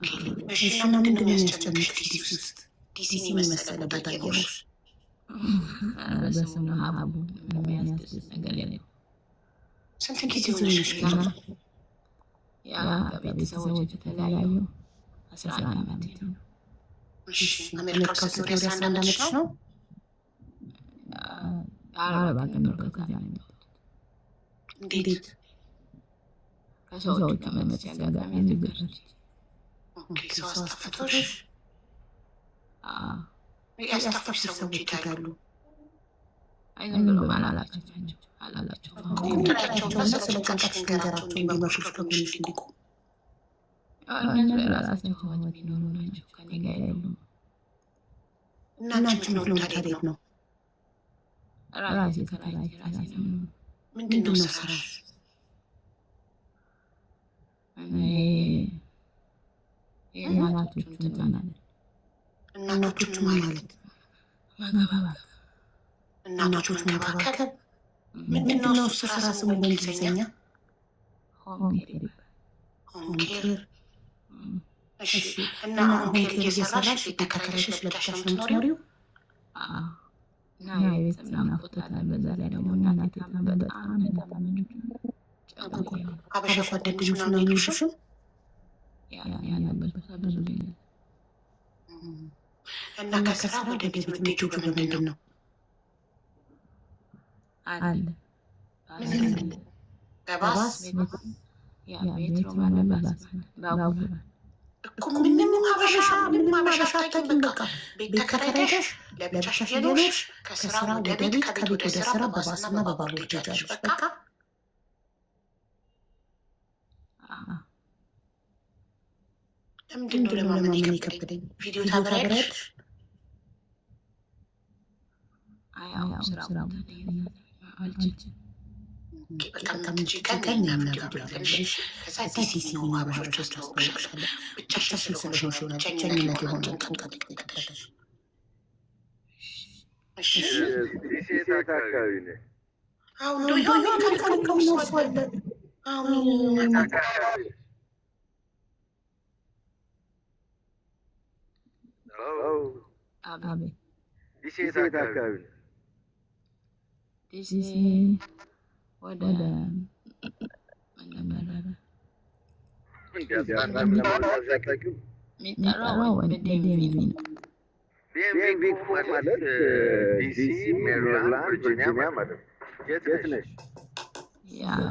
ኦኬ እሺ እና ምንድነው የሚያስጨንቅሽ ዲሲ ውስጥ? ዲሲን የመሰለ ቦታ እየኖርሽ በስሙ ሀቡ የሚያስደስት ነገር የለም። ስንት ጊዜ ሆነሽ ገና? ያ ከቤተሰቦች የተለያዩ 11 ዓመት ነው። እሺ አሜሪካ ውስጥ ስትኖሪ 11 ዓመትሽ ነው? አረብ ሀገር ነው ከዚያ ነው የመጣሁት። እንዴት? ከሰዎች ከመመጽ አጋጣሚ ዝግጅት ኦኬ ሰው አስጠፍቶሽ? ያስጠፉሽ ሰዎች ይታያሉ? አይዝም ብሎ አላላቸው ቁጥራቸውና ስለ ጭንቀትሽ ንገራቸው እንዲመክሩሽ ከጎንሽ እንዲቆሙ። እነሱ የራሳቸው ህይወት የሚኖሩ ናቸው፣ ከኔ ጋር የሉም። እና አንቺ የምትኖሪው ታዲያ የት ነው? ራሴ ተከራይቼ ራሴ ነው። ምንድነው ስራሽ? የእናቶቹ እንትን አለ። እናቶቹ ማለት መንከባከብ፣ እናቶቹ መንከባከብ። ምንድነው እሱ ስራ ስሙ በእንግሊዝኛ? ሆም ኬር። ሆም ኬር። እሺ እና ሆም ኬር እየሰራሽ ተከራይተሽ ለብቻሽ ነው የምትኖሪው? እና የቤት ናፍቆት አለ። በዛ ላይ ደግሞ እናቴ በጣም የታመመች አበሻ ጓደኞች ምናምን የሚሉሽም ያለበት ብዙ ጊዜ እና ከስራ ወደ ቤት የምትሄጂው በምንድን ነው? አለ በባስ ሜትሮ በባስ ባቡር እኮ ምንም አበሻ አታውቂም። በቃ ቤት ተከራይተሽ ለብቻሽ እየኖርሽ ከስራ ወደ ቤት ከቤት ወደ ስራ በባስና በባቡር ትሄጃለሽ። በቃ ለምንድነው ለማመን የከበደኝ? ቪዲዮ ታበሪያለሽ? አያው ስራ አልችልም። በቃ የምትችይ ቀን እና ቪዲዮ አብረሽ ከዛ ዲሲ ሲሆኑ አበሾች አስተዋውቅሻለሁ። ብቻሽን ስለሆንሽ የሆነ ብቸኝነት የሆነ ጭንቀት ይከበደሽ። እሺ ዲሲ የት አካባቢ ነህ? አሁን ነው ካልከልከው ሰው አለ። አሁን አቤት ዲሲ የት አካባቢ ነህ? ዲሲ ወደ መነመረረ የሚጠራው ወደ ዴንቪ ነው። ዴንቪ ማለት ዲሲ፣ ሜሪላንድ፣ ቨርጂኒያ ማለት ነው። የት ነሽ?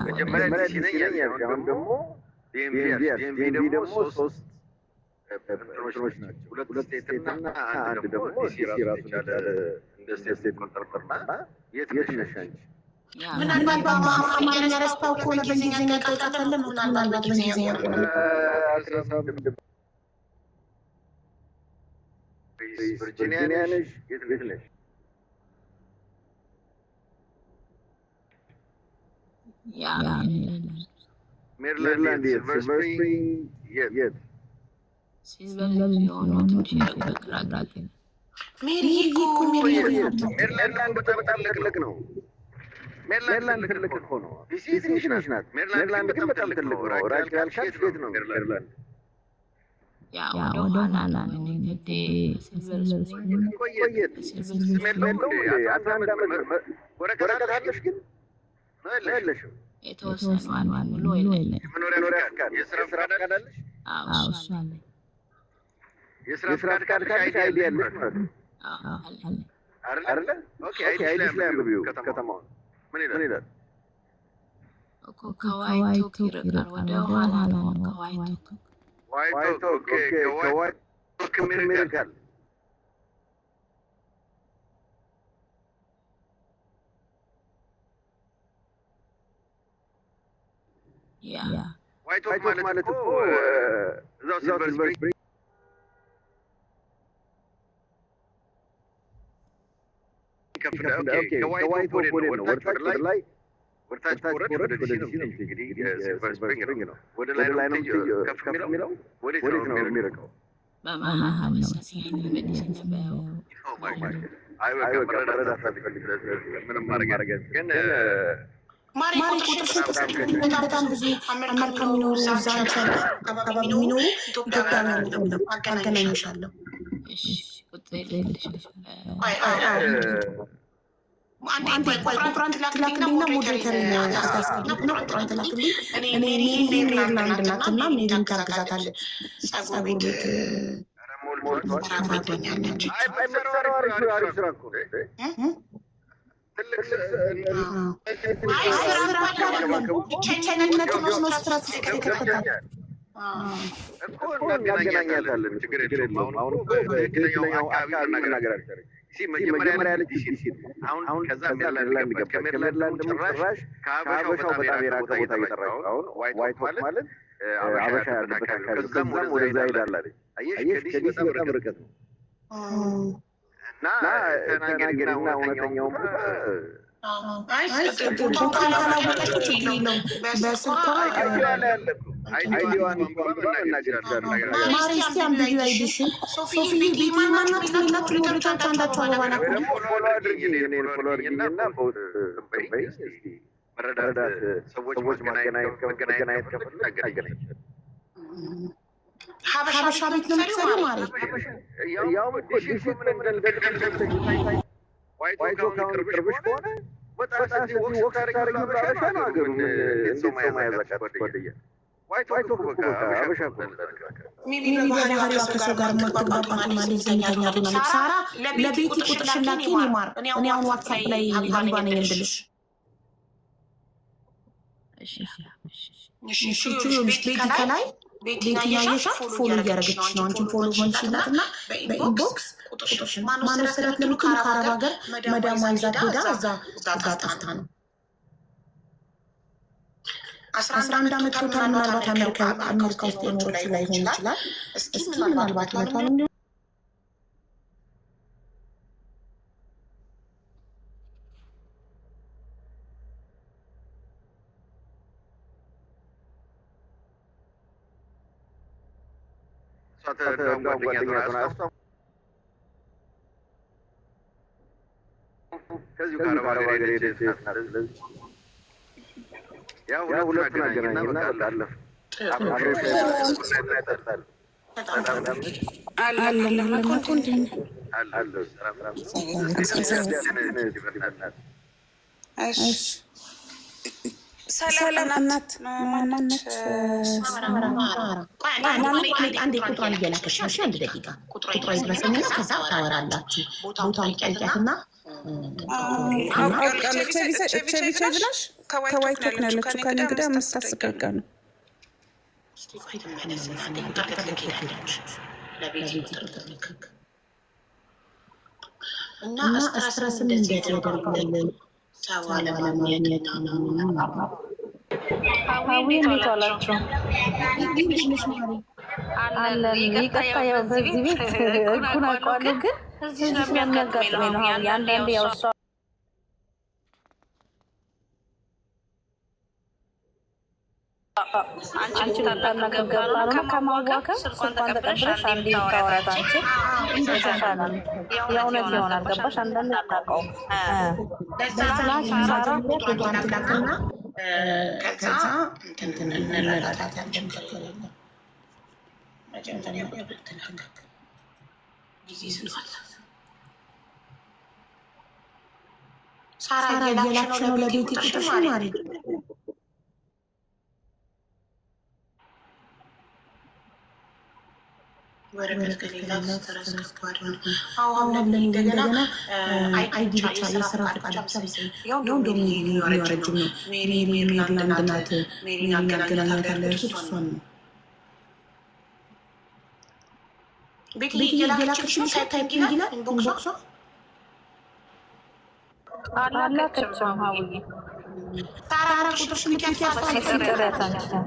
መጀመሪያ ዲሲ ነኝ ያልኩት፣ አሁን ደግሞ ዴንቪ ደግሞ ሶስት እንትኖች ናቸው። ሁለት ስቴት እና አንድ ደግሞ ዲሲ ራሱ የቻለ እንደ ስቴት ቆጠርና የት ነሽ አንቺ? ምናልባት በአማርኛ ረስታው ከሆነ በእንግሊዝኛ ጠይቃታለሁ። ምናልባት በእንግሊዝኛ ቨርጂኒያ ነሽ? የት ነሽ? ሜሪላንድ ሲልቨር ስፕሪንግ የት? ሜሪላንድ በጣም ትልቅ ነው። ሜሪላንድ ትልቅ እኮ ነው። ዲሲ ትንሽ ናት። ሜሪላንድ ግን በጣም ትልቅ ነው። ራቅ ያልሻት የት ነው ሜሪላንድ? ወደ ኋላ ነው ቆየት ስሜለው 11 ዓመት ወረቀት አለሽ ግን የለሽም። የተወሰኑ ሙሉ የለኝም። የመኖሪያ ፍቃድ፣ የስራ ፍቃድ አለሽ? አዎ እሱ አለኝ። የስራ ፍቃድ ካለሽ አይዲ ያለሽ ማለት ነው አይደለ? ኦኬ አይዲሽ ላይ አንብቢው ከተማውን ምን ይላል? ከዋይት ኦክ ይርቃል። ወደ ኋላ ነው ከዋይት ኦክ ዋይት ኦክ ከዋይት ኦክ ይርቃል። ያ ዋይት ኦክ ማለት እኮ እዛው ሲልቨር ስፕሪንግ ከዋይት ኦክ ወደ ነው ወደታች ወረድ ወደ ዲሲ ነው እንግዲህ ሲልቨር ስፕሪንግ ነው። ወደ ላይ ነው ከፍ የሚለው ወዴት ነው የሚርቀው? በመሀል ነው መረዳት አልፈልግም። ምንም ማድረግ ግን ማሪ ቁጥርሽን ተሰጥቶኝ በጣም ብዙ አሜሪካ የሚኖሩ ዛንቻ አካባቢ የሚኖሩ ኢትዮጵያውያን አሉ። አገናኝሻለሁ። እሺ ቁጥር ልልሽ አንዴ ቁጥሯን ትላክልኝና ሞዴሬተር አስታስቀምጥና ቁጥሯን ትላክልኝ። እኔ ሜሪላንድ ናትና ሜሪን ታግዛታለች። ጸጉር ቤት ትራዳኛለች። ብቸኝነት ነው ስትራት ተከፈታል እኮ እናገናኛታለን። ችግር የለውም። አሁን ትክክለኛው አካባቢ መናገር አልቻለም። መጀመሪያ ልጅ አሁን ከዛ ከሜሪላንድ ጭራሽ ከሀበሻው በጣም የራቀ ቦታ እየጠራች አሁን ዋይት ሆፕ ማለት አበሻ ያለበት አካባቢ ከዛም ወደዛ ሄዳላለች። አየሽ ከዲሲ በጣም ርቀት ነው እና ተናገሪና እውነተኛውን ቦታ ካላወቀች ችግር የለውም። በስልኳ አይዲዋን መናገር ይችላል። ማሪ እስቲ አንብቢ አይዲሽን ሶፊ ቤቲ ማናት ሚላት ሞሪታች አንዳቸው አበባናት ፎሎ አድርጊና መረዳት ሰዎች መገናኘት ከፈለግ አገናኝ። ሀበሻ ቤት ነው የምትሰሪው ማሪ? ያው ዲሲ ዋይቶ ቅርብሽ ከሆነ በጣም ወቅት ታሪክ ባበሻ ነው ሀገሩ ሰው ማያዛቃት ጓደኛ ዋይቶ በቃ አበሻ ሚቢ በባህሪዋ ከሰው ጋር መግባባት ማለት ዘንተኛ ሆናለች። ሳራ ለቤቲ ቁጥርሽን ላኪኝ ይማር። እኔ አሁን ዋትሳፕ ላይ ሀቢባ ነኝ እንድልሽ። እሺ ቤቲ ከላይ ቤቲ ያየሻት ፎሎ እያደረገችሽ ነው። አንቺን ፎሎ ሆንሽላትና በኢንቦክስ ቁጥርሽን ማነው ስራት ለምትሉ ከአረብ ሀገር መዳሟ ይዛት ሄዳ እዛ ጠፍታ ነው። 11 ዓመት ቶታል ምናልባት አሜሪካ ውስጥ የኖረች ላይ ሆን ይችላል። እስኪ ምናልባት መቷን ከዚሁ ከአረብ ሀገር ሄደች ያው ሁለቱን አገናኝና አለፍ ሰላም እናት ማነች? አንዴ ቁጥሯን እየላከች ነው። አንድ ደቂቃ ቁጥሯ ይድረሰኝና ከዛ ታወራላችሁ። ቦታውን ጠይቂያትና ቸቪቸቭናሽ ከዋይት ሆፕ ነው ያለችው። ከእኔ እንግዲህ 5-10 ደቂቃ ነው። እና ስትረስን እንዴት ያደርጋል? ሰው አለማግኘት እንዴት ዋላችሁ? አለን። ይቅርታ ያው በዚህ ቤት እኩን አውቀዋለሁ፣ ግን እዚህ የሚያጋጥመኝ ነው። አንዳንዴ ያው እሷ አንቺ ልታናገር ገባ ነው ከማዋከብ ስልኳን ተቀብለሽ አንዴ ታወራት አንቺ ይሰሻላል። የእውነት ይሆናል። ገባሽ? አንዳንድ አታውቀው ከዛ እንትን እንረዳታለን። ሳራ እየላክሽ ነው ለቤት ቁጥርሽ ማለት ወረቀት ከሌላ ተረስ ከባድ ነው። አሁን እንደገና አይዲ ብቻ የስራ ፈቃድ ብቻ ያው ደግሞ ረጅም ነው። ሜሪላንድ ናት። ሜሪን ያገናኛታለን። እሷን ነው ቤት እየላከችልሽ ታይፒንግ ይላል ኢንቦክሷ አላከችም። ሀውዬ ሳራ ቁጥርሽ ምክንያት ያስታውቃል።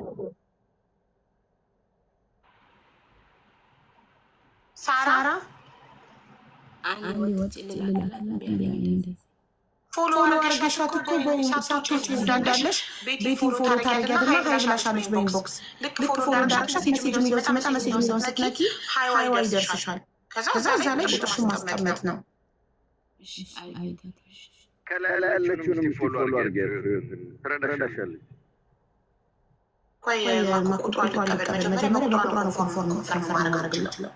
ሳራ ፎሎ አድርገሻት እኮ በሳቶች እንዳለሽ ቤቲ ፎሎ ታደርጊያትና ሀይ ብላሻለች በኢንቦክስ። ልክ ፎሎ እንዳደረግሻት ሜሴጅ የሚለው ሲመጣ ሜሴጅ የሚለውን ስትነኪ ሀይዋ ይደርስሻል። ከዛ እዛ ላይ ቁጥርሽን ማስቀመጥ ነው። ከላይ ያለችውንም ፎሎ አድርገህ ትረዳሻለች። ቆይ ቁጥሯን ልቀበል መጀመሪያ በቁጥሯ ነው ኮንፈርም ማድረግ የምችለው።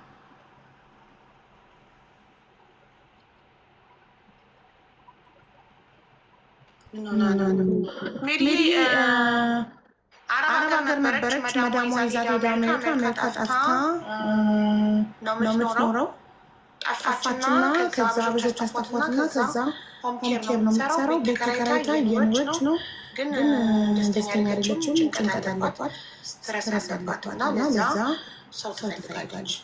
ሜሪ አረብ ሀገር ነበረች። መዳሟ ይዛት ሄዳ አሜሪካ ጠፍታ ነው የምትኖረው። ጠፋችና ከዛ ብዙዎች አስጠፏትና ከዛ ሆም ኬር ነው የምትሰራው። ቤት ተከራይታ እየኖረች ነው፣ ግን ደስተኛ አይደለችም። ጭንቀት አለባት፣ ስትረስ አለባት እና ለዛ ሰው ትፈልጋለች።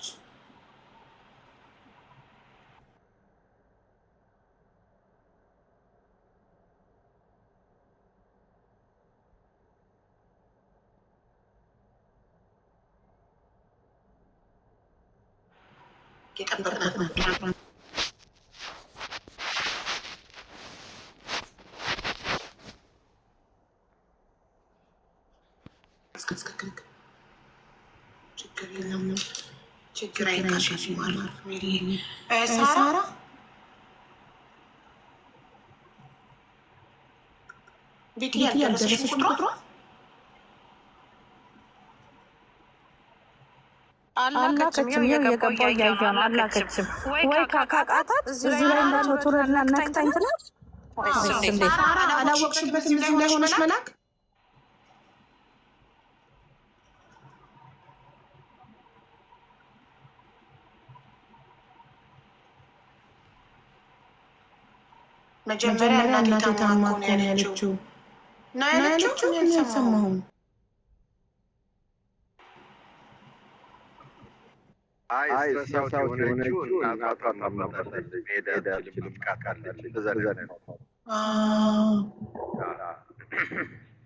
የጠበቅናት ነው። ችግር የለም፣ ችግር አይካሽ ማለት ሳራ ቤት ያልደረሰሽ ቁጥሯ አላከችም። የገባው እያየሁ ነው። አላከችም ወይ ካቃታት እዚህ ላይ እንዳለው ቱረና ነክታኝ ትላት። አላወቅሽበትም? እዚሁ ላይ ሆነሽ መላክ መጀመሪያ እናቴ ታማ እኮ ነው ያለችው አልሰማሁም። ስትረስ አውት የሆነችው እናቷ ታማታለች፣ መሄድ አትችልም፣ ፍቃድ አለች።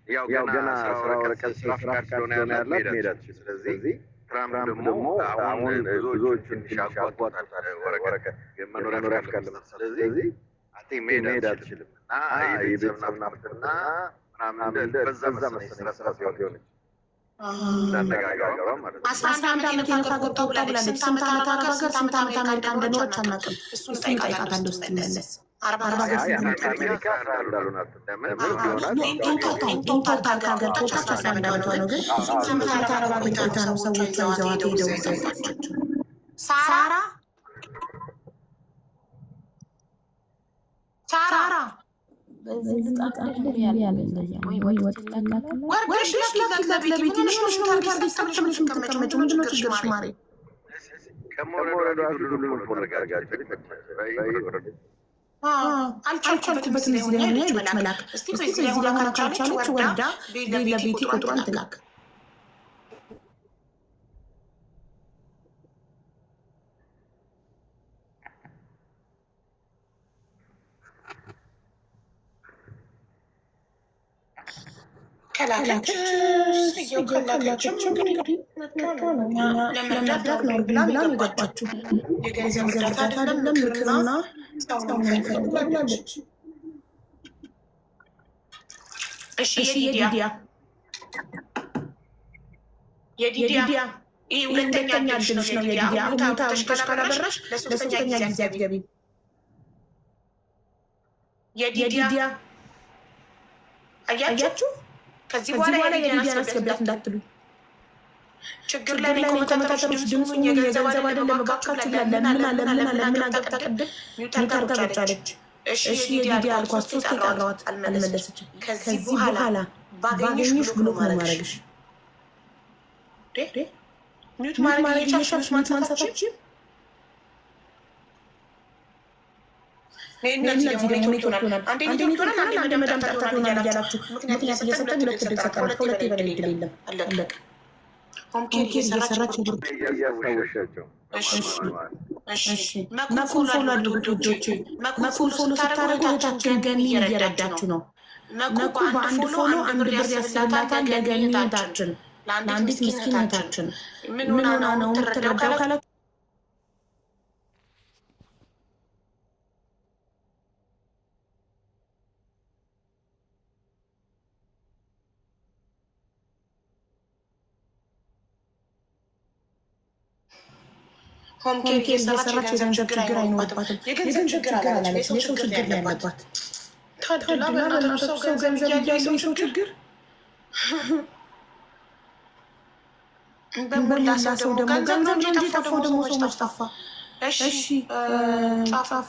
ያው ገና ስራ ፍቃድ ስለሆነ ያላት መሄድ አትችልም። ስለዚህ ትራምፕ ደግሞ አሁን ብዙዎች ትንሽ አጓቷታል ወረቀት መኖሪያ ፍቃድ ለመስጠት። ስለዚህ መሄድ አትችልም እና የቤተሰብ ናፍቆትና ምናምን በዛ መሰለኝ ስትረስ አውት የሆነች እንዳነጋገሯ ማለት ነው። 11 ዓመት ነው ካገባሁ ብላለች። ስንት ዓመት አረብ ሀገር ስንት ዓመት አሜሪካ እንደኖረች አናውቅም። እሱን ጠይቃታለሁ ስትመለስ። አረብ ሀገር አሜሪካ እንዳሉናት ኢምፖርታል ከሀገር ከወጣች 11 ዓመቷ ነው። ግን ስንት ዓመት አረብ ሀገር ቆይታ ነው ሰዎች ይዘዋት ሄደው ይዘዋቸው? ሳራ አልቻልኩበትም። እዚህ ላይ ሆነ ያለች መላክ እስቲ እዚህ ላይ ሆነ ካልቻለች ወርዳ ለቤቲ ቁጥሯን ትላክ። ከላከችም እንግዲህ ለመርዳት ነው ብላ የገባችው። የገንዘብ እርዳታ አይደለም፣ ምክርና ሰው ነው የሚፈልገው ብላለች። እሺ የዲዲያ ይህ ሁለተኛ እድልሽ ነው። የዲዲያ ሁኔታ ውሽተሽ ካላበራሽ ለሶስተኛ ጊዜ አትገቢም። የዲዲያ አያችሁ፣ ከዚህ በኋላ የዲዲያን አስገቢያት እንዳትሉ። ችግር ላይ ኮመንታተሮች ድምፁን የገንዘብ አይደለም እባካችሁ ብላ ለምን አገብታ ቅድም ሚውት አድርጋለች። እሺ የዲዲያ አልኳት፣ ሶስት የቀረዋት አልመለሰችም። ከዚህ በኋላ ባገኝሽ ብሎክ ነው ማድረግሽ። ሚውት ማድረግ እየቻልሽ ማንሳታችን እነዚህ ደግሞ ኔት ሆናል። አንዴ መዳም ጠርታት ሆናል እያላችሁ ምክንያት እየሰጠን ሁለት ድል ሰጠናል። ከሁለት የበላይ ድል የለም። አለቀ። ሆምኬር እየሰራች መኩል ፎሎ አድርጉት ልጆቼ። መኩል ፎሎ ስታደርጉ እህታችን ገኒን እየረዳችሁ ነው። መኩ በአንድ ፎሎ አንድ ብር ያስላታል ለገኒ እህታችን፣ ለአንዲት ምስኪን እህታችን። ምን ሆና ነው የምትረዳው ካላችሁ ሆምኬር እየሰራች የገንዘብ ችግር አይኖርባትም። የገንዘብ ችግር አላለች፣ የሰው ችግር ያለባት ታድላ በእናታችሁ ሰው ገንዘብ እያለው የሰው ችግር በሞላ ሰው ደግሞ ገንዘብ እንጂ ጠፋው ደግሞ ሰው መስጠፋ። እሺ ጻፉ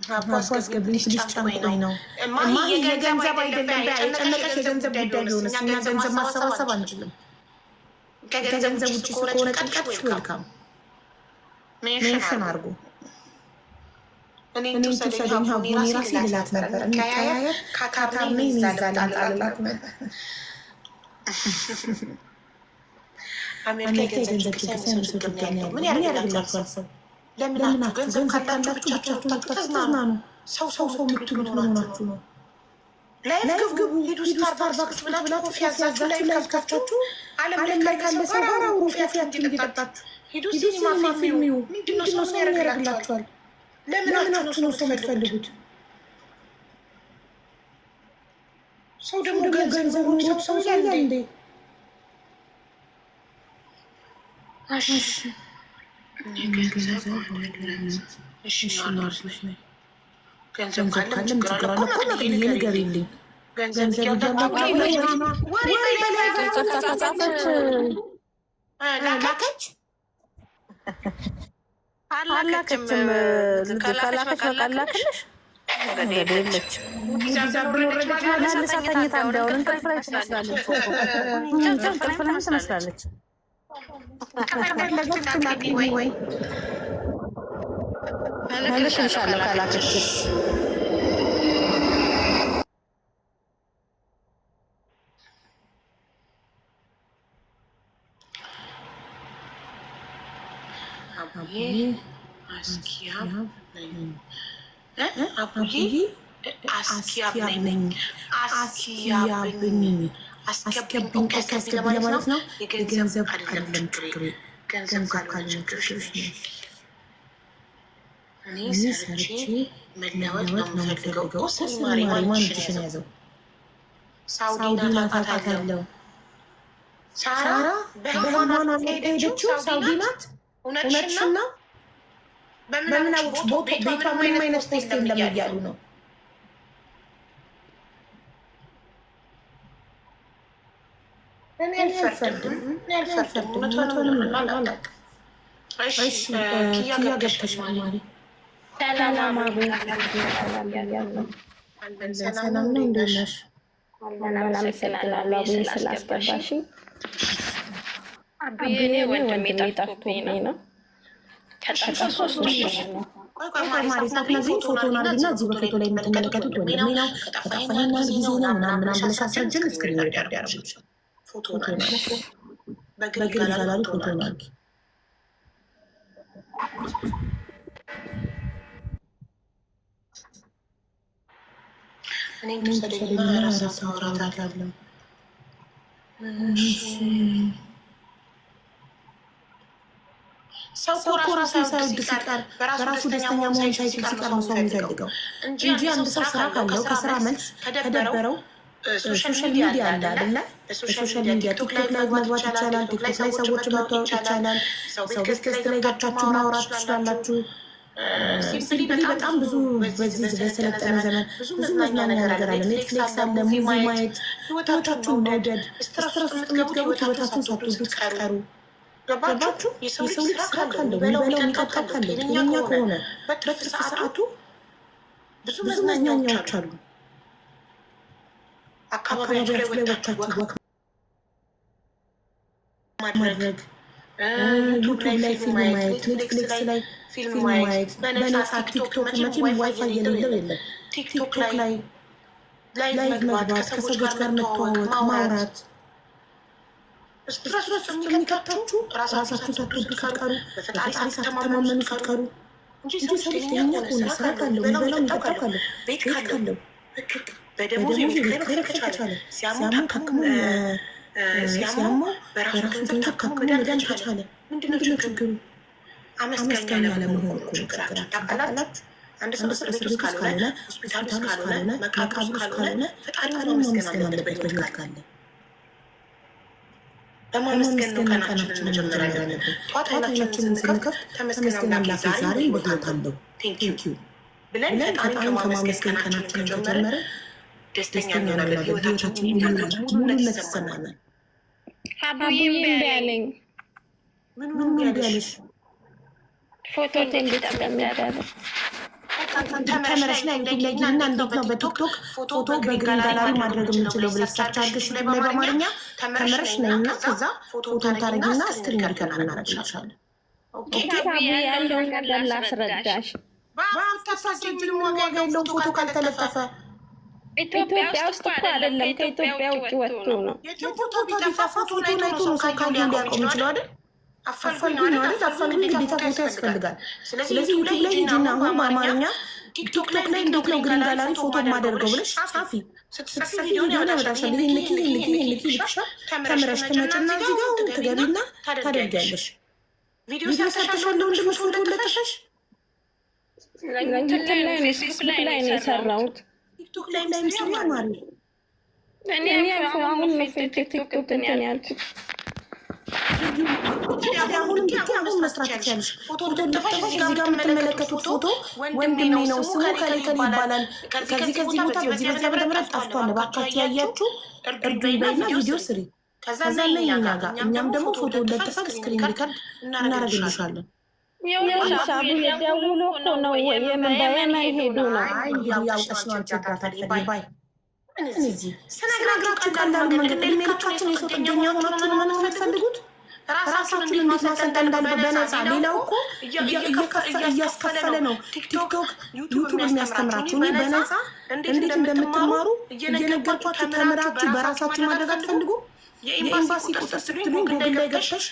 አባስ ገብሪ ትንሽ ጨንቆኝ ነው የገንዘብ አይደለም የጨነቀሽ የገንዘብ ጉዳይ ቢሆንስ እኛ ገንዘብ ማሰባሰብ አንችልም። ከገንዘብ ውጭ ከሆነ ጭንቀትሽ ዌልካም ሜንሽን አድርጎ እኔን ትውሰደኝ ሀቡኒ ራሴ ልላት ነበር። እንቀያየር ካታር ነኝ ይዛልላት ነበር። አሜሪካ የገንዘብ ችግር ሳይሆን ምን ያደርግላችኋል? ሰው ለምናችሁ ገንዘብ ካላችሁ ብቻችሁን ተዝናኑ። ሰው የምትሉት መሆናችሁ ነው። ላይፍ ግቡ፣ ሂዱ ስታርባክስ ብላችሁ ኮፊ ያዛችሁ ላይፍ ከፍታችሁ ዓለም ላይ ካለ ሰው ጋር አውሩ። ኮፊያችሁ እንዲጠጣችሁ ሂዱ ሲኒማ ፊልም ይዩ። ምንድነው ሰው ያደርግላችኋል? ለምናችሁ ነው ሰው የምትፈልጉት? ሰው ደግሞ ገንዘብ ነው ሰው ያለ እንዴ? ገንዘብ ካለም ችግር አለ እኮ ንገሪልኝ። ገንዘብ ላከች አላከችም። ካላከች በቃ ላክልሽ የለች መልሳ ተኝታ እንዲያውን እንቅልፍ ላይ ትመስላለች። እንቅልፍ ላይ ትመስላለች። እልክልሻለሁ ካላከችሽ። አስገቢኝ ለማለት ነው። የገንዘብ አይደለም ችግሬ፣ ገንዘብ ካለ ችግርሽ ነው። እኔ ሰርቼ መለወጥ ነው የምፈልገው። ማሪማን እጅሽን ያዘው። ሳውዲ ናት አውቃታለሁ። ሳራ በህልሟ ሄደችው ሳውዲ ናት። እውነትሽን ነው። በምን አወቅሽ? ቤቷ ምንም አይነት ፖስት የለም እያሉ ነው። እኔ አልፈርድም። እውነቱንም አላውቅም። እሺ ኪያ ገብተሻል ማሪ? ሰላም ነው። እንዴት ነሽ? አመሰግናለሁ ስላስገባሽኝ። አብዬ ወንድሜ ጠፍቶብኝ ነው። ፎቶን አድርጊና እዚህ በፎቶ ላይ የምትመለከቱት ወንድሜ ነው። ከጠፋኝና ጊዜ ነው ምናምን ብለሽ አስረጅን። እስክሪን ሪከርድ ያደርጉልሻል። ፎቶ በግል ጋላሪ ፎቶ አድርጊ። እኔም ትውሰደኝና እራሷ አወራታለሁ። ሰው እኮ ራሱ ሳይወድ ሲቀር በራሱ ደስተኛ መሆን ሳይችል ሲቀር ነው ሰው የሚፈልገው እንጂ አንድ ሰው ስራ ካለው ከስራ መልስ ከደበረው ሶሻል ሚዲያ አለ አይደለ? በሶሻል ሚዲያ ቲክቶክ ላይ መግባት ይቻላል። ቲክቶክ ላይ ሰዎች መታወቅ ይቻላል። ሰው ገስት ላይ ገብታችሁ ማውራት ትችላላችሁ። ሲምፕሊ በጣም ብዙ በዚህ በሰለጠነ ዘመን ብዙ መዝናኛ ነገር አለ። ኔትፍሊክስ አለ፣ ሙቪ ማየት፣ ህይወታችሁን መውደድ። ስትረስ ውስጥ የምትገቡት ህይወታችሁን ሳትወዱ ትቀሩ። ገባችሁ? የሰው ልጅ ስራ ካለው የሚበላው የሚጠጣው ካለው ጤነኛ ከሆነ በትርፍ ሰዓቱ ብዙ መዝናኛዎች አሉ። አካባቢያችሁ ላይ ወጥታችሁ ወክ ማድረግ፣ ዩቱብ ላይ ፊልም ማየት፣ ኔትፍሊክስ ላይ ፊልም ማየት በነፃ ቲክቶክ መቼም ዋይፋይ የሌለው የለም። ቲክቶክ ላይ ላይቭ መግባት፣ ከሰዎች ጋር መተዋወቅ፣ ማውራት ስትረስ ውስጥ የሚከታችሁ ራሳችሁ ሳትወዱ ስትቀሩ፣ በፈጣሪ ሳትተማመኑ ስትቀሩ እንጂ ሰው ጤነኛ ከሆነ ስራ ካለው የሚበላው የሚጠጣው ካለው ቤት ካለው በደሞዝ የሚከፈል ከቻለ ሲያመው ታክሞ በራሱ ገንዘብ ታክሞ መዳን ከቻለ ምንድነው ችግሩ? አመስጋኝ አለመሆን እኮ ችግራችሁ። ታውቃላችሁ? አንድ ሰው እስር ቤት ውስጥ ካልሆነ፣ ሆስፒታል ውስጥ ካልሆነ፣ መቃብር ውስጥ ካልሆነ ፈጣሪውን ማመስገን አለበት። በህይወት ካለ በማመስገን ነው ቀናችንን መጀመር ያለብን። ጠዋት አይናችንን ስንከፍት ተመስገን አምላኬ ዛሬ በህይወት አለው ቴንኪዩ ብለን ፈጣሪን ከማመስገን ቀናችንን ከጀመረ ደስተኛ እንሆናለን። ህይወታችን ሙሉነት ይሰማናል። ሀቡዬ እምቢ አለኝ። ምን እምቢ አለሽ? ፎቶ እንዴት እንደሚያደርግ ተመረሽ ላይ እንግዲህ እና እንዴት ነው በቲክቶክ ፎቶ በግሪን ጋላሪ ማድረግ የምንችለው ብለሽ ሰርች አድርገሽ ላይ በአማርኛ ተመረሽ ላይ እና ከዛ ፎቶን ታረጊና ስክሪን ሪከርድ እናደርግልሻለን። ኦኬ ሀቡዬ ያለውን ነገር ላስረዳሽ። ባታሳስረጅም ዋጋ የለውም ፎቶ ካልተለጠፈ። ኢትዮጵያ ውስጥ እኮ አይደለም ከኢትዮጵያ ውጭ ወጥቶ ነው። ፎቶ ቢጠፋ ፎቶ ላይ ነው ሰው ካየው ሊያቆም ይችላል አይደል? አፈልጉኝ ነው አይደል? አፈልጉኝ ግዴታ ፎቶ ያስፈልጋል። ስለዚህ ዩቲዩብ ላይ ሂጂና አሁን በአማርኛ ቲክቶክ ላይ እንዴት ነው ግሪን ጋላሪ ፎቶ ማደርገው ብለሽ ጻፊ። ስትጽፊ ቪዲዮ ያመጣሻል። ይሄን ልኪ ይልክሻል። ተምረሽ ትመጪና እዚህ ጋር ትገቢና ታደርጊያለሽ። ቪዲዮ ሰርተሻል። ወንድምሽ ፎቶ ለጥፈሽ እንትን ላይ ነው ፌስቡክ ላይ ነው የሰራሁት። ቲክቶክ ላይ ምስል ያማሪ እኔ አሁን ቲክቶክ እንትን ያልኩት አሁን መስራት ትችያለሽ። ፎቶ ለጥፈሽ እዚህ ጋር የምትመለከቱት ፎቶ ወንድሜ ነው ስሙ ከሌ ይባላል። ከዚህ ቦታ በዚህ በተመረጥ ጠፍቷል። እባካችሁ ያያችሁ እርዱኝ በይና ቪዲዮ ስሪ። ከዛ ላይ እኛ ጋር እኛም ደግሞ ፎቶ ለጥፈን ስክሪን ሪከርድ እናደርግልሻለን። ሻቡ የደውሎ እኮ ነው የመን ሄዱ ነው። እንግዲህ ያውቀሽ ነው አንቺ እርዳታ ትፈልጊ ባይ እዚህ ስነግራችሁ ቀላል መንገድ ልካችሁ የሰው ጥገኛ ሆናችሁ ነው ማለት የምትፈልጉት። ራሳችሁን እንዴት ማሰልጠን እንዳለበት በነፃ ሌላው እኮ እያስከፈለ ነው ቲክቶክ ዩቱብ የሚያስተምራችሁ። እኔ በነፃ እንዴት እንደምትማሩ እየነገርኳችሁ ተምራችሁ በራሳችሁ ማድረግ አትፈልጉ። የኤምባሲ ቁጥር ስትሉኝ ጎግል ላይ ገብተሽ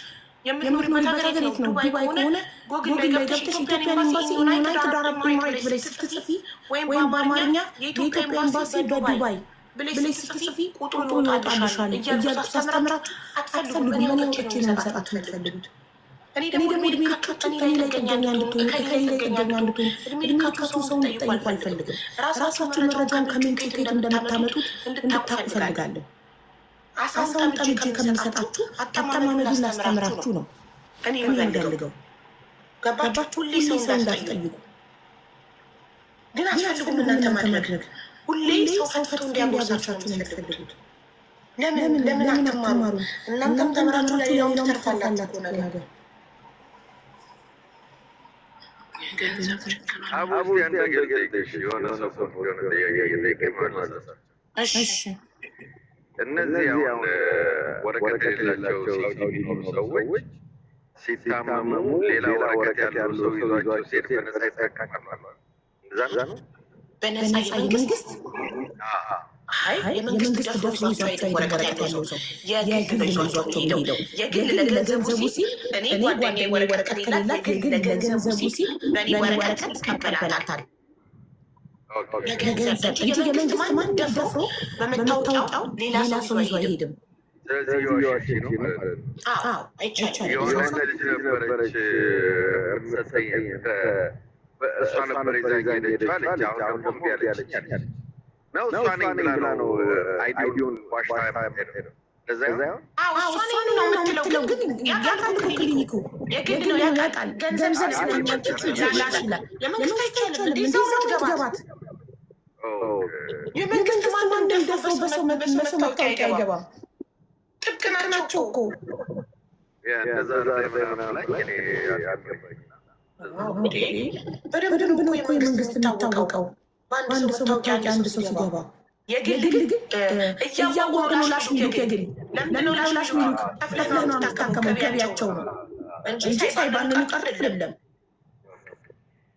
የምትኖሪበት ሀገር የት ነው? ዱባይ ከሆነ ጎግል ላይ ገብተሽ ኢትዮጵያን ኤምባሲ ዩናይትድ አረብ ኤሚሬት ብለሽ ስትጽፊ ወይም በአማርኛ የኢትዮጵያ ኤምባሲ በዱባይ ብለሽ ስትጽፊ ቁጥሩ ይወጣልሻል። እያልኩ ሳስተምራችሁ አትፈልጉም። እኔ አውጥቼ ነው የምሰጣችሁ የምትፈልጉት። እኔ ደግሞ እድሜ ልካችሁ ከኔ ላይ ጥገኛ እንድትሆኑ ከከሌ ላይ ጥገኛ እንድትሆኑ እድሜ ልካችሁ ሰው እንድትጠይቁ አልፈልግም። ራሳችሁ መረጃውን ከምንጭ ከየት እንደምታመጡት እንድታውቁ እፈልጋለሁ። አሳውን ጠምጄ ከምሰጣችሁ አተማመዱን ላስተምራችሁ ነው እኔ የምፈልገው። ገባችሁ? ሁሌ ሰው እንዳትጠይቁ ግን አትፈልጉም እናንተ ማድረግ። ሁሌ ሰው ፈትቶ እንዲያጎርሳችሁ ነው የምትፈልጉት። ለምን አትማሩ? እናንተም ተምራችሁ ለሌላውም ትተርፋላችሁ ነገር። እሺ እነዚህ አሁን ወረቀት የሌላቸው ሳውዲ የሚኖሩ ሰዎች ሲታመሙ ሌላ ወረቀት ያለው ሰው ይዟቸው ሲሄድ በነፃ ይጠቀማሉ። እንደዛ ነው። በነፃ የመንግስት የመንግስት ደፍሮ ይዟቸው ወረቀት ያለው ሰው የግል ይዟቸው ሄደው የግል ለገንዘቡ ሲል እኔ ጓደኛዬ ወረቀት ከሌላት የግል ለገንዘቡ ሲል በእኔ ወረቀት ይቀበላታል። ገንዘብ እንጂ የመንግስት ማን ደፍሮ በመታወቂያው ሌላ ሰው ይዞ አይሄድም። የሆነ ልጅ ነበረች ሰጠኝ እሷ ነበር ይዛ ሄደችው አለች። አሁን ደግሞ ያለች ነው እሷ ነኝ ብላ ነው አይዲውን ዋሽታ ሄደው እዛ እሷ ነኝ ነው የምትለው። ግን ያውቃል እኮ ክሊኒኩ የግድ ነው ያውቃል። ገንዘብ ስለሚያጭት ይችላል። የመንግስት አይቻልም። እንደዛው ገባት የመንግስት ማን እንደደፈው በሰው መታወቂያ አይገባም። ጥብቅ ናቸው እኮ በደንብ ነው እኮ የመንግስት የሚታወቀው። በአንድ ሰው መታወቂያ አንድ ሰው ሲገባ የግል ግን እያወሩ ነው ላሽ ሚሉክ። የግል ለምን ላሽ ሚሉክ? ከፍለህ ነው የምትታከመው። ገቢያቸው ነው እንጂ ሳይባንኑ ቀርቶ አይደለም።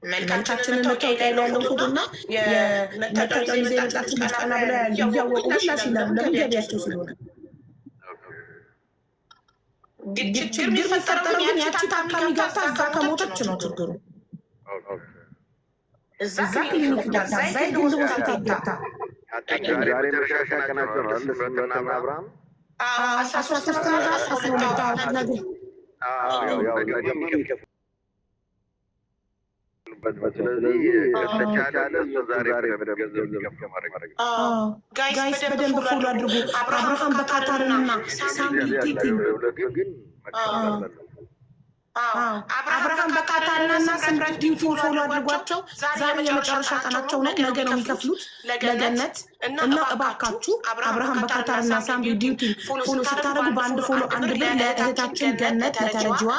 መልካችንን መታወቂያ ያለው ፎቶና የመታወቂያ ይዘ የመጣችን ልጅ ቀና ብላ እያወቁ ግን ላሽ ይላሉ። ለምን? ገቢያቸው ስለሆነ። ችግር የሚፈጠረው ግን ያቺ ታካሚ ገብታ እዛ ከሞተች ነው ችግሩ። እዛ ክሊኒክ ገብታ እዛ የግል ሆስፒታል ገብታ ዛሬ መጨረሻ ቀናቸው ነው ስምረትና አብርሃም 13 ስለዚህ ከተቻለ ዛሬ ጋይስ በደንብ ፎሎ አድርጉ። አብርሃም በካታርና ሳሚ ቲቲ አብርሃም በካታርና ስምረት ዲዩቲ ፎሎ አድርጓቸው። ዛሬ የመጨረሻ ቀናቸው ነው። ነገ ነው የሚከፍሉት ለገነት እና እባካችሁ አብርሃም በካታርና ሳምሪ ዲዩቲ ፎሎ ስታደርጉ በአንድ ፎሎ አንድ ብር ለእህታችን ገነት ለተረጂዋ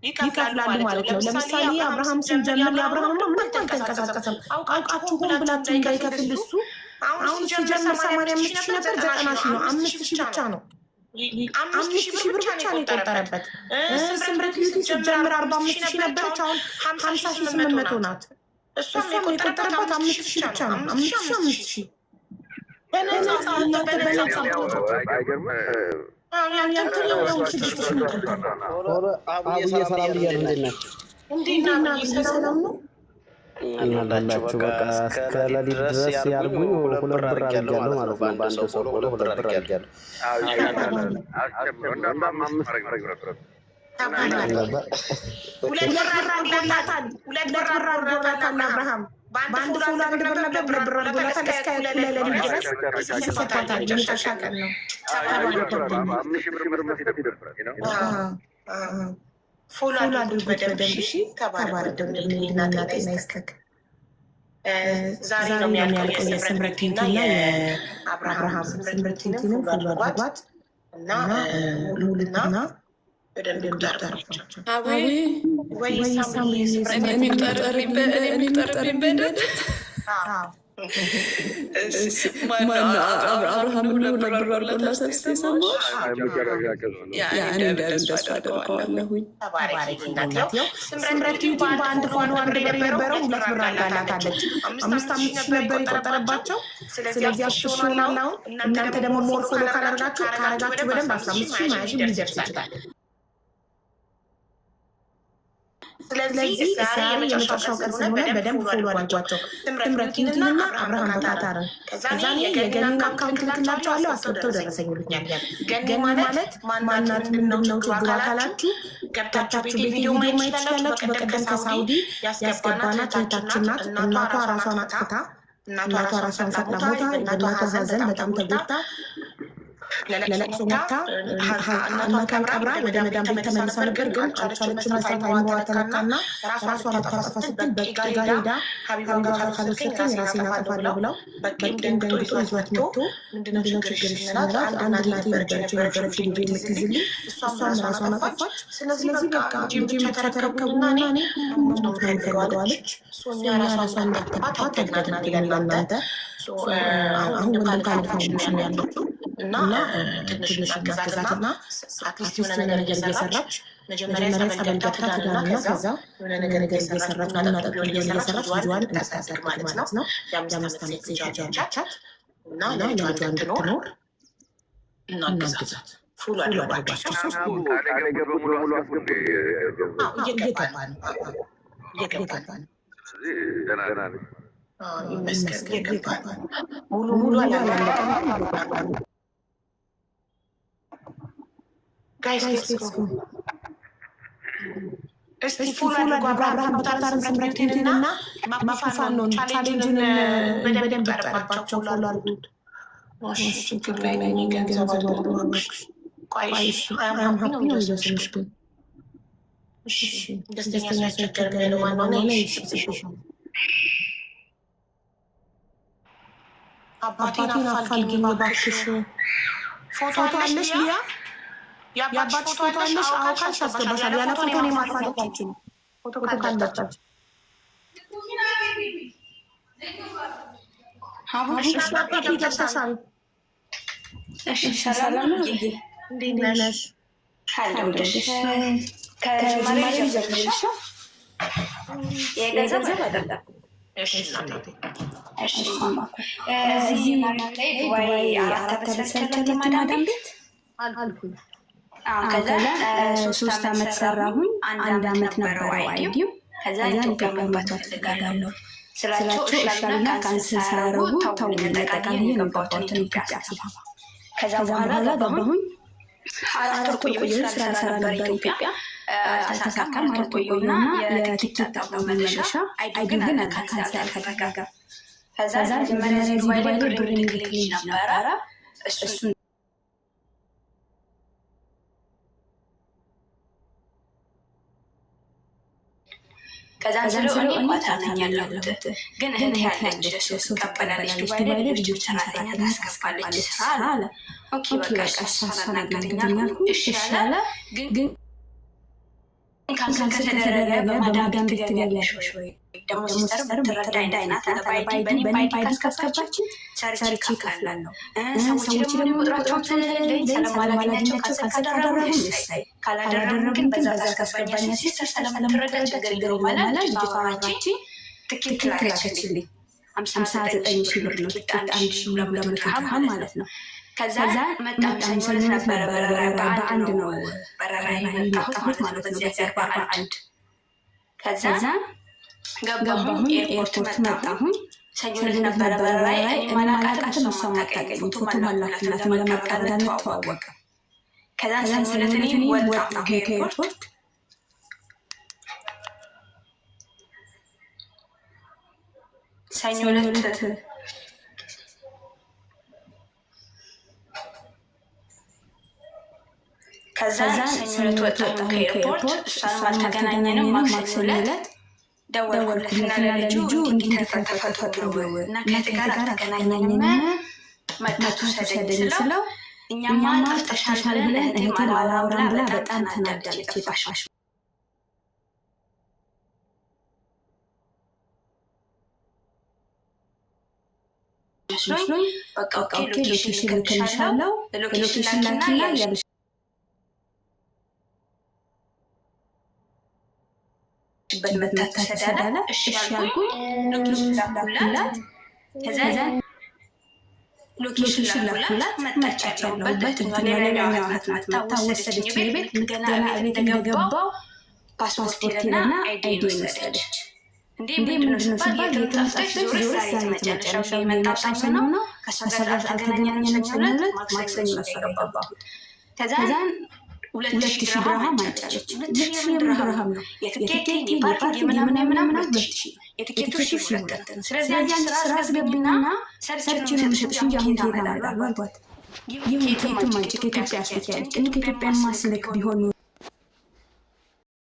ይከፍላሉ ማለት ነው። ለምሳሌ አብርሃም ስንጀምር የአብርሃም ምንም አልተንቀሳቀሰም። አውቃችሁ ሆን ብላችሁ እንዳይከፍል እሱ አሁን ሲጀምር 85 ሺህ ነበር 90 ሺህ ነው። 5 ሺህ ብቻ ነው 5 ሺህ ብር ብቻ ነው የቆጠረበት። ስምረት ቢዩቲ ሲጀምር 45 ሺህ ነበረች። አሁን 50,800 ናት። እሷም የቆጠረበት 5 ሺህ ብቻ ነው። 5 ሺህ በነፃ እናንተ በነፃ ሰላም ነው እናላችሁ በቃ እስከ ሌሊት ድረስ ያርጉኝ። 2 ብር አድርጊያለሁ ማለት ነው። በአንድ ሰው 2 ብር አድርጊያለሁ። ሁለት ብር አድርጎላታል አብርሃም። በአንድ ፎሎ 1 ብር ነበር፣ 2 ብር አድርጎላታል። እስከ ሌሊት ድረስ ይሰጣታል። የመጨረሻ ቀን ነው። ፎሎ አድርጉት በደንብ እሺ። ተባረክ እናቴ ናይስተክ ዛሬ ነው የሚያልቀው የስምረት ቲንቲና የአብርሃም ስምረት ቲንቲንም ፎሎ አድርጓት እና ሙሉና በደንብ ዳርዳርቻቸው አይ ወይ ሳሚ የሚጠርብበት ማነው አብርሃም ብሎ ነበር አድርጎላታል። ሲሰማው እኔ እንደሱ አደርገዋለሁኝ። ስምረት ቲንቲን በአንድ ፎሎ 1 ብር የነበረው 2 ብር አድርጋላታለች። 5 ሺህ ነበር የቆጠረባቸው። ስለዚህ 10 ሺህ ሆኗል። አሁን እናንተ ደግሞ ሞር ፎሎ ካላደረጋችሁ በደንብ 15 ሺህ 20 ሺህ ሊደርስ ይችላል። ስለዚህ ዛሬ የመጨረሻው ቀን ስለሆነ በደንብ ፎሎ አድርጓቸው ስምረት ቲንቲንና አብርሃም በካታርን። ከዛ የገኒን አካውንት ልክላቸዋለሁ። አስገብተው ደረሰኝልኛል። ገኒ ማለት ማናት ምነው ችግሯ ካላችሁ ገብታችሁ ቪዲዮ ማየት ትችላላችሁ። በቀደም ከሳውዲ ያስገባናት እህታችን ናት። እናቷ ራሷን አጥፍታ እናቷ ራሷን ሰቅላ ሞታ በእናቷ ሀዘን በጣም ተጎድታ ለለቅሶ መታ እናቷን ቀብራ ወደ መዳም ቤት ተመልሳ ነበር። ግን አልቻለችም። መስራት አይምሯ ተነካና ራሷን ልታጠፋ ስትል በቃ ጋ ሄዳ ሀቢባ ጋር ካልወሰድከኝ ራሴን አጠፋለሁ ብለው በቂም ደንግጦ ይዟት መጥቶ ምንድነው ችግርሽ ስላት አንድ እናቴ ነበረች ልጄ የምትይዝልኝ እሷም ራሷን አጠፋች። ስለዚህ በቃ ልጄ ከተረከቡና እኔ ሞት ነው የምፈልገው አለች። እኛ ራሷን እንዳጠፋ ተግናት ይላል እናንተ አሁን ወንድም ካለፋሽን ያለችው እና ትንሽ እናገዛትና አትሊስት የሆነ ነገር እየሰራች መጀመሪያ ጸበል ገብታ ትዳርና ከዛ የሆነ ነገር እየሰራች ናጠጥሎን እየሰራች ልጇን እንድታሳድግ ማለት ነው። የ5 ዓመት ሴት ልጅ አለቻት እና ልጇን እንድትኖር እናግዛት። ፉል አድርጓቸው እየገባ ነው ይመስገን እየገባ ነው። ሙሉ አላለቀም። ጋይስ እስቲ ፉል አድርጎ አብርሃም በካታርን ስምረት ቲንቲንና ማፋፋኖን ቻሌንጅን በደንብ ጠረባቸው። ፉል አድርጉት። ችግር ላይ ነኝ። ገንዘብ አለሽ ቆይሽ አያም ሀፒ ነው ይዘስልሽ ግን ደስተኛ ሲያስቸገር ነው ማንሆነ ይሽሽሽ አባቴን አፋልጊኝ እባክሽ። ፎቶ አለሽ ሊያ? የአባትሽ ፎቶ አለሽ? አዎ ካልሽ አስገባሻለሁ። ያለ ፎቶ እኔ ማፋለጥ አልችልም። ፎቶ ካለባችሁ ሀቡሽ አባቴ ገብተሻል። እሺ ሰላም ነው። እንዴት ነሽ? ከጀማሪ ጀምርሽ የገንዘብ አይደለም። እሺ እናቴ እዚህ ማለት ላይ ዱባይ 4 ዓመት ሰርቻለሁ ማዳም ቤት አልኩኝ። ከዛ 3 ዓመት ሰራሁኝ። 1 ዓመት ነበረው አይዲው። ከዛ ኢትዮጵያ መግባት ፈልጋለሁ ስላቸው እሻልና ካንሰር ሳያረጉ ተው ለጠቃሚ የገባሁት ኢትዮጵያ ስገባ ከዛ በኋላ ገባሁኝ። 4 ወር ቆየሁ። ስራ ሰራ ነበር ኢትዮጵያ አልተሳካም። ቆየሁና የቲክቶክ መመለሻ አይዲ ግን ካንሰር አልተደረገ። ከዛ መጀመሪያ ዱባይ ላይ ብር የሚልክልኝ ነበረ። እሱን ከዛን ስለው እኔ ኳታር ነኝ ያለሁት ግን እህት ያለች ሰው ትቀበላለች ዱባይ ላይ ልጆች ሰራተኛ ታስገባለች ስራ አለ። ኦኬ በቃ እሷን አናግረኛል እሺ አለ። ግን ካንሰል ከተደረገ በማዳም ቤት ትገቢያለሽ ወይ ደግሞ ሲስተር ብትረዳ አይነት ናት በኔ ባይዲ ካስገባች ሰርቼ እከፍላለሁ። ሰዎች ደግሞ ቁጥራቸውን ስለሌለኝ ስለማላገኛቸው ካንሰል ካደረጉ ይሳይ ካላደረጉ ግን በዛ ካስገባኝ ሲስተር ስለምትረዳ ችግር የለውም ማለት ልጅቷ አብራች ትኬት ላከችልኝ 59,000 ብር ነው። ትኬት 1,200 ድርሃም ማለት ነው። ከዛ መጣሁ ሰኞ ነበረ በአንድ ነው በረራ የመጣሁት ማለት ነው። በዚያ በአንድ ከዛ ገባሁኝ ኤርፖርት መጣሁኝ። ሰኞ ነበረ በረራ ማላቃትም እሷ ማታውቀኝም ፎቶ ማላክላትም ለመቀበል አንተዋወቅም። ከዛ ሰኞ እኔ ወጣሁ ከኤርፖርት ሰኞ ዕለት ከዛ ሰኞ ዕለት ወጣሁ ከኤርፖርት እሷን አልተገናኘንም። ማክሰኞ ዕለት ደወልኩለትና ለልጁ እንዲህ ተፈጥሮ እና ከእህት ጋር አልተገናኘንም መጥቶ ሰደኝ ስለው እኛማ ጠፍተሻል ብለን እህቴን አላወራም ብላ በጣም ተናዳለች። የጠፋሽ መስሎኝ በቃ ኦኬ ሎኬሽን ልክልሻለሁ ሎኬሽን ላኪና ያልሽ በመጣ ተሰዳለ እሺ ያልኩኝ ሎኬሽን ላኩላት። ከዛ ሎኬሽን ላኩላት መጣቻቸው በትኛው ሌላኛው እህት ናት ወሰደች ቤት ገና ቤት እንደገባው ፓስፖርቴና አይዲ ወሰደች። እንዴ ምንድነው ሲባል የትምጣሽ ዞር ዛሬ ተመጨረሻው የመጣው ሰኞ ነው። ከሷ ጋር አልተገናኘንም ሰኞ ማክሰኞ አስገባባሁ። ከዛን 2,000 ድርሃም አጫለች። 2,000 ድርሃም ነው የትኬት የፓርኪንግ ምናምን 2,000 የትኬቱ 1,000 ስለዚህ አንቺ ስራ አስገቢና ሰርችን ምሽጥሽ እንጂ አሁን ትሄዳለህ አልኳት። ይሁን ኬቱም አንቺ ከኢትዮጵያ አስልኪያለች። ከኢትዮጵያ ማስልክ ቢሆን